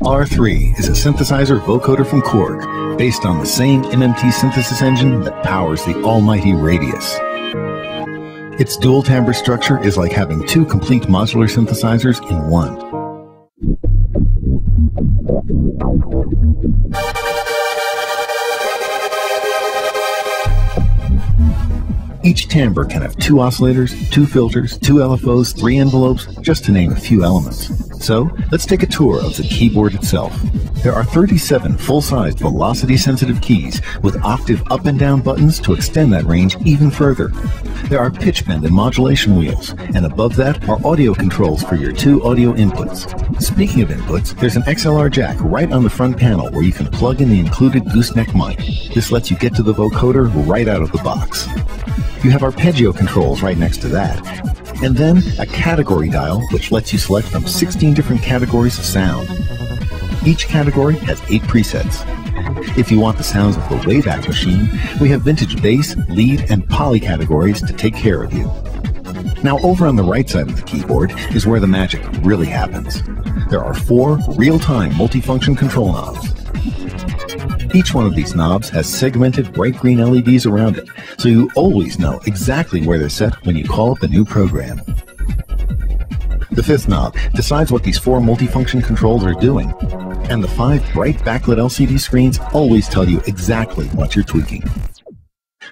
R3 is a synthesizer vocoder from Korg, based on the same MMT synthesis engine that powers the almighty Radius. Its dual timbre structure is like having two complete modular synthesizers in one. Each timbre can have two oscillators, two filters, two LFOs, three envelopes, just to name a few elements. So, let's take a tour of the keyboard itself. There are 37 full-sized velocity-sensitive keys with octave up and down buttons to extend that range even further. There are pitch bend and modulation wheels, and above that are audio controls for your two audio inputs. Speaking of inputs, there's an XLR jack right on the front panel where you can plug in the included gooseneck mic. This lets you get to the vocoder right out of the box. You have arpeggio controls right next to that. And then a category dial, which lets you select from 16 different categories of sound. Each category has 8 presets. If you want the sounds of the Wave-Act machine, we have vintage bass, lead, and poly categories to take care of you. Now, over on the right side of the keyboard is where the magic really happens. There are 4 real-time multifunction control knobs. Each one of these knobs has segmented bright green LEDs around it, so you always know exactly where they're set when you call up a new program. The 5th knob decides what these 4 multifunction controls are doing, and the 5 bright backlit LCD screens always tell you exactly what you're tweaking.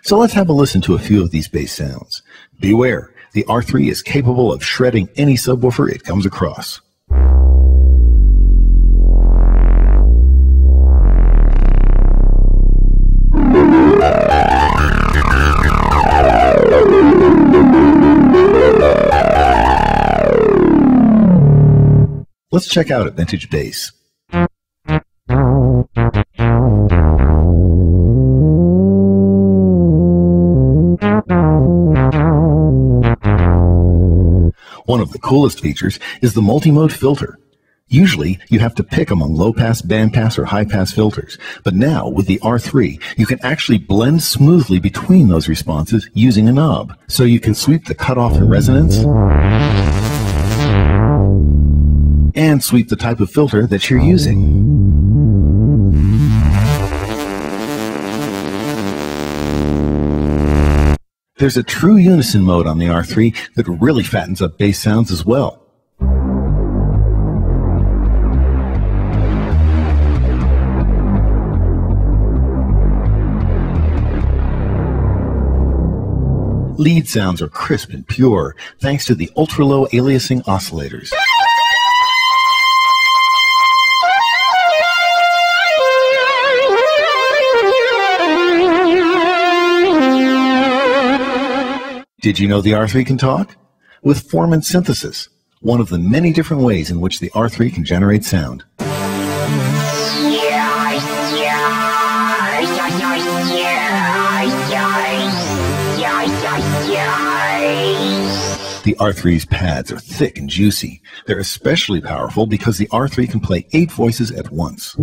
So let's have a listen to a few of these bass sounds. Beware, the R3 is capable of shredding any subwoofer it comes across. Let's check out a vintage bass. One of the coolest features is the Multimode Filter. Usually, you have to pick among low-pass, bandpass, or high-pass filters, but now, with the R3, you can actually blend smoothly between those responses using a knob, so you can sweep the cutoff and resonance, and sweep the type of filter that you're using. There's a true Unison mode on the R3 that really fattens up bass sounds as well. Lead sounds are crisp and pure, thanks to the ultra-low aliasing oscillators. Did you know the R3 can talk? With form and synthesis, one of the many different ways in which the R3 can generate sound. The R3's pads are thick and juicy. They're especially powerful because the R3 can play 8 voices at once.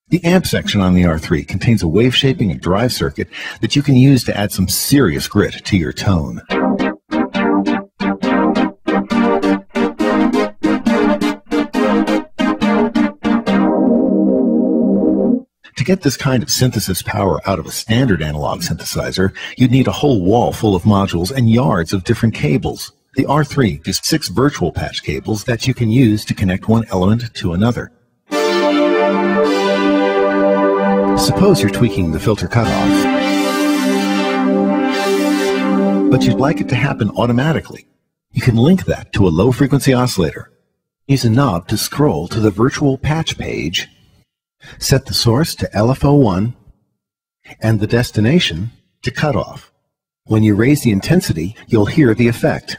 The amp section on the R3 contains a wave shaping and drive circuit that you can use to add some serious grit to your tone. To get this kind of synthesis power out of a standard analog synthesizer, you'd need a whole wall full of modules and yards of different cables. The R3 has 6 virtual patch cables that you can use to connect one element to another. Suppose you're tweaking the filter cutoff, but you'd like it to happen automatically. You can link that to a low-frequency oscillator. Use a knob to scroll to the virtual patch page, set the source to LFO1, and the destination to cutoff. When you raise the intensity, you'll hear the effect.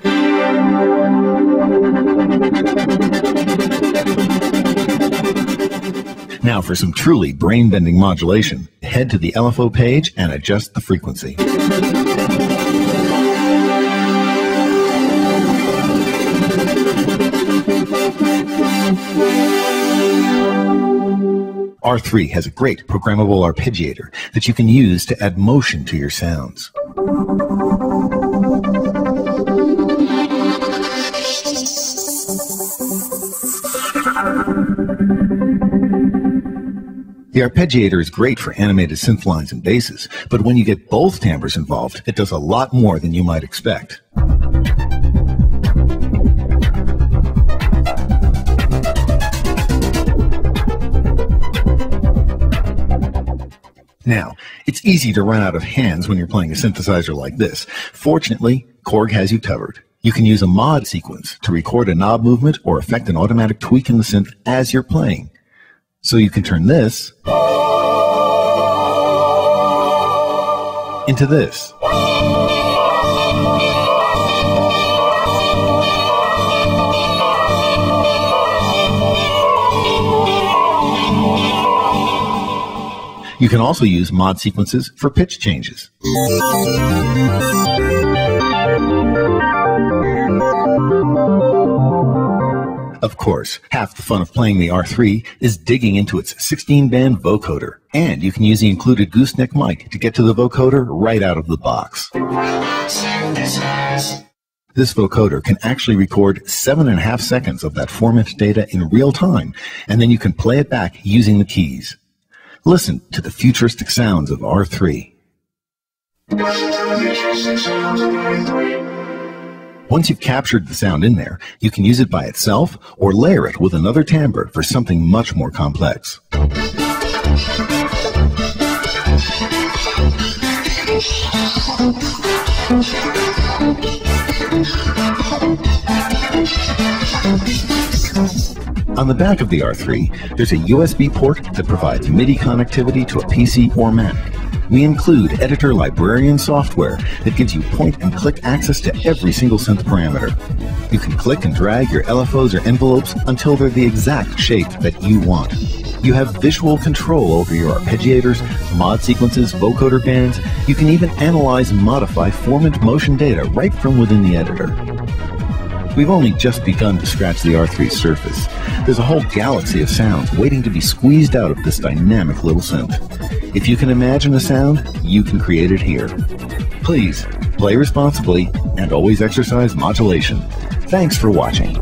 Now for some truly brain-bending modulation, head to the LFO page and adjust the frequency. R3 has a great programmable arpeggiator that you can use to add motion to your sounds. The arpeggiator is great for animated synth lines and basses, but when you get both timbres involved, it does a lot more than you might expect. Now, it's easy to run out of hands when you're playing a synthesizer like this. Fortunately, Korg has you covered. You can use a mod sequence to record a knob movement or effect an automatic tweak in the synth as you're playing. So you can turn this into this. You can also use mod sequences for pitch changes. Of course, half the fun of playing the R3 is digging into its 16-band vocoder. And you can use the included gooseneck mic to get to the vocoder right out of the box. This vocoder can actually record 7.5 seconds of that format data in real time, and then you can play it back using the keys. Listen to the futuristic sounds of R3. Once you've captured the sound in there, you can use it by itself or layer it with another timbre for something much more complex. On the back of the R3, there's a USB port that provides MIDI connectivity to a PC or Mac. We include editor librarian software that gives you point-and-click access to every single synth parameter. You can click and drag your LFOs or envelopes until they're the exact shape that you want. You have visual control over your arpeggiators, mod sequences, vocoder bands. You can even analyze and modify form and motion data right from within the editor. We've only just begun to scratch the R3's surface. There's a whole galaxy of sounds waiting to be squeezed out of this dynamic little synth. If you can imagine a sound, you can create it here. Please, play responsibly and always exercise modulation. Thanks for watching.